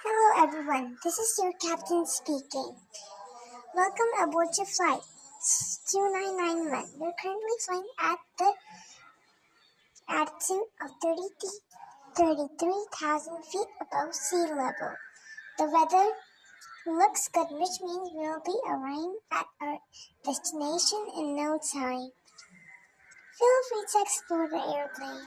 Hello everyone, this is your captain speaking. Welcome aboard to flight 2991. We're currently flying at the altitude of 33,000 feet above sea level. The weather looks good, which means we'll be arriving at our destination in no time. Feel free to explore the airplane.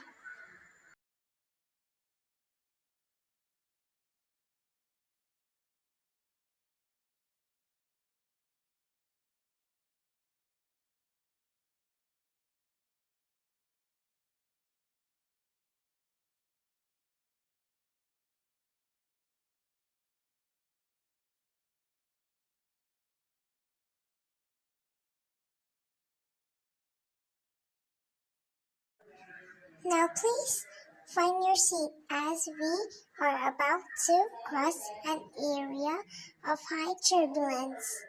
Now please find your seat as we are about to cross an area of high turbulence.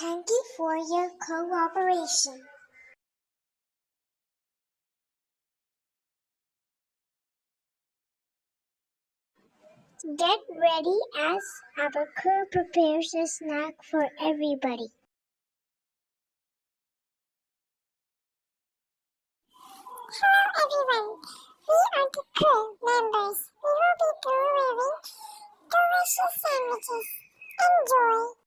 Thank you for your cooperation. Get ready as our crew prepares a snack for everybody. Hello everyone, we are the crew members. We will be delivering delicious sandwiches. Enjoy!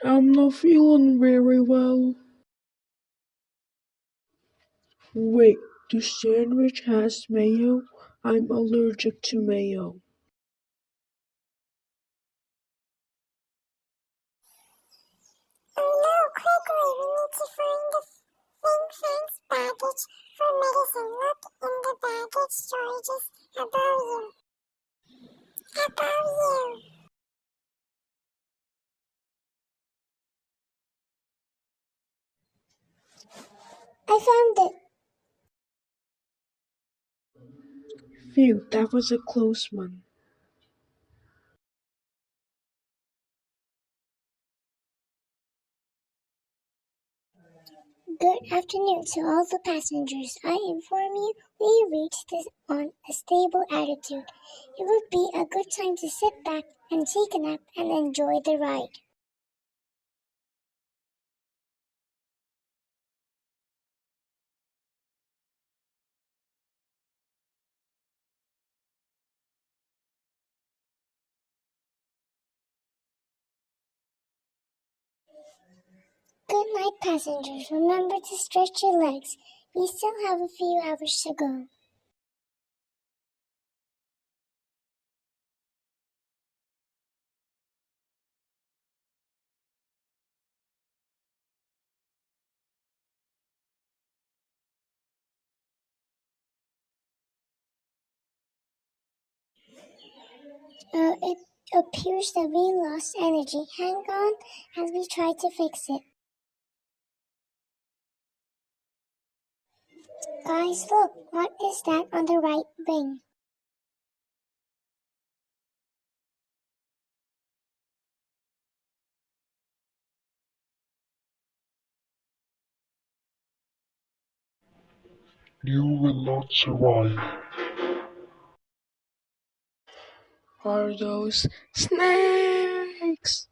I'm not feeling very well. Wait, the sandwich has mayo? I'm allergic to mayo. Oh no, quickly, we need to find the think Frank's baggage for medicine. Look in the baggage storages above you. Above you. I found it. Phew, that was a close one. Good afternoon to all the passengers. I inform you we reached this on a stable attitude. It would be a good time to sit back and take a nap and enjoy the ride. Good night, passengers. Remember to stretch your legs. We still have a few hours to go. It appears that we lost energy. Hang on as we try to fix it. Guys, look, what is that on the right wing? You will not survive. Are those snakes?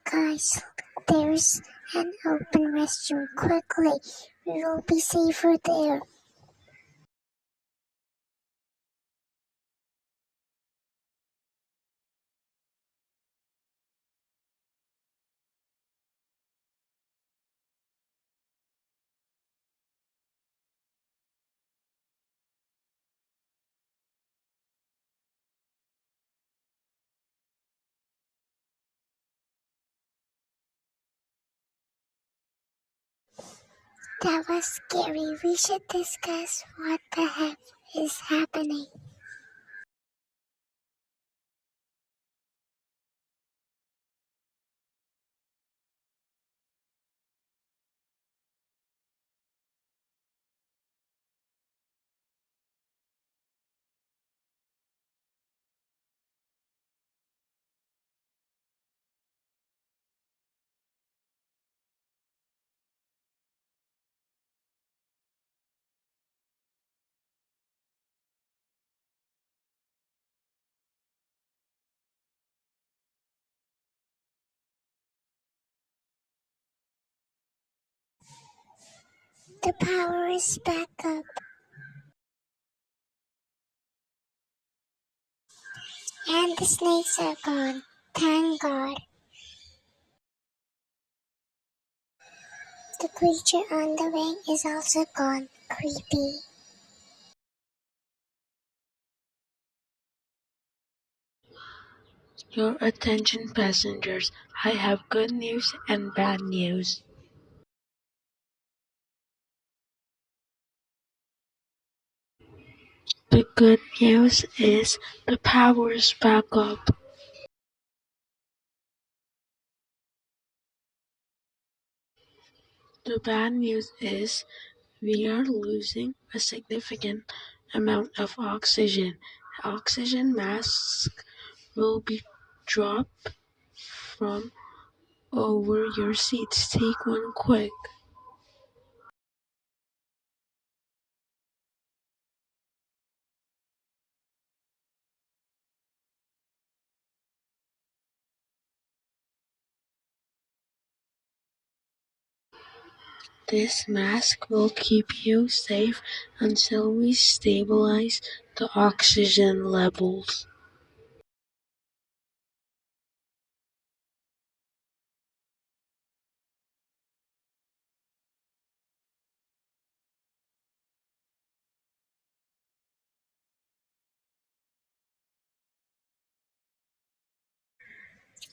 Guys, there's an open restroom. Quickly, we will be safer there. That was scary. We should discuss what the heck is happening. The power is back up. And the snakes are gone. Thank God. The creature on the ring is also gone. Creepy. Your attention, passengers. I have good news and bad news. The good news is the power's back up. The bad news is we are losing a significant amount of oxygen. Oxygen masks will be dropped from over your seats. Take one quick. This mask will keep you safe until we stabilize the oxygen levels.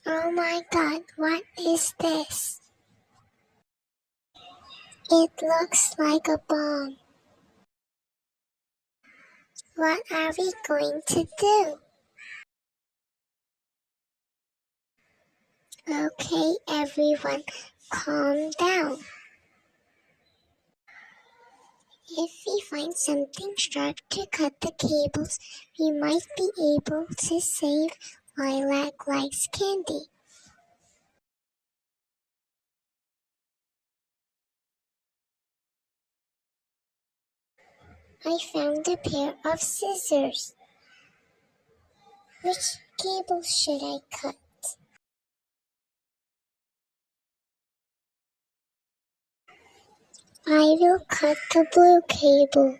Oh my God, what is this? It looks like a bomb. What are we going to do? Okay, everyone, calm down. If we find something sharp to cut the cables, we might be able to save Lilac Likes Candy. I found a pair of scissors. Which cable should I cut? I will cut the blue cable.